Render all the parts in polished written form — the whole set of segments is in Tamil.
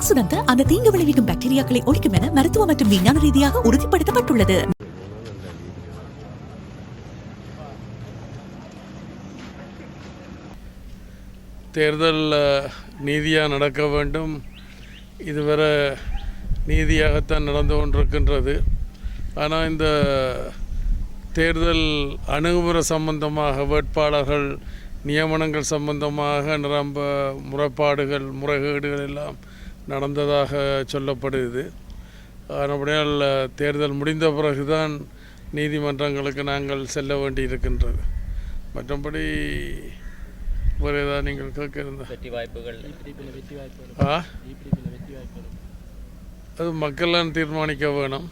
சுதந்த அந்த தீங்கு விளைவிக்கும் பாக்டீரியாக்களை ஒழிக்கும் என மருத்துவ மற்றும் விஞ்ஞான ரீதியாக உறுதிப்படுத்தப்பட்டுள்ளது. தேர்தல் நீதியாக நடக்க வேண்டும். இதுவரை நீதியாகத்தான் நடந்து கொண்டிருக்கின்றது. ஆனால் இந்த தேர்தல் அணுகுமுறை சம்பந்தமாக, வேட்பாளர்கள் நியமனங்கள் சம்பந்தமாக நிரம்ப முறைப்பாடுகள், முறைகேடுகள் எல்லாம் நடந்ததாக சொல்லப்படுது. அப்படியால் தேர்தல் முடிந்த பிறகுதான் நீதிமன்றங்களுக்கு நாங்கள் செல்ல வேண்டியிருக்கின்றது. மற்றபடி வேறு ஏதாவது நீங்கள் கேட்க இருந்தால் அது மக்களால் தீர்மானிக்க வேணும்.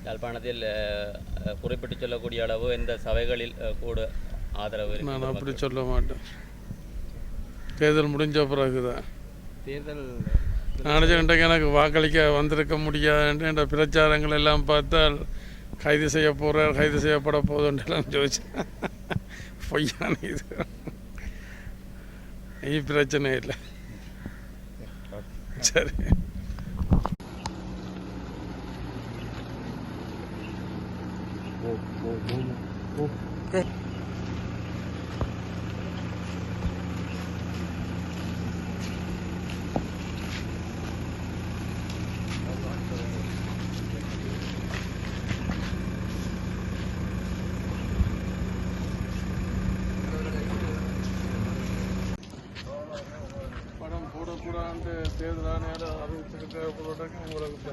யாழ்ப்பாணத்தில் குறிப்பிட்டு சொல்லக்கூடிய அளவு இந்த சபைகளில் கூட ஆதரவு நான் அப்படி சொல்ல மாட்டேன். தேர்தல் முடிஞ்ச பிறகுதான் தேர்தல் நினச்சிக்கிட்ட எனக்கு வாக்களிக்க வந்திருக்க முடியாது என்ற பிரச்சாரங்கள் எல்லாம் பார்த்தால் கைது செய்ய போகிறார், கைது செய்யப்பட போதுன்றெல்லாம் ஜோதிச்சேன். பொய்யான இது பிரச்சனை இல்லை. சரி. படம் போடக்கூடாது தேர்தலான அறிவிச்சிருக்க உங்களுக்கு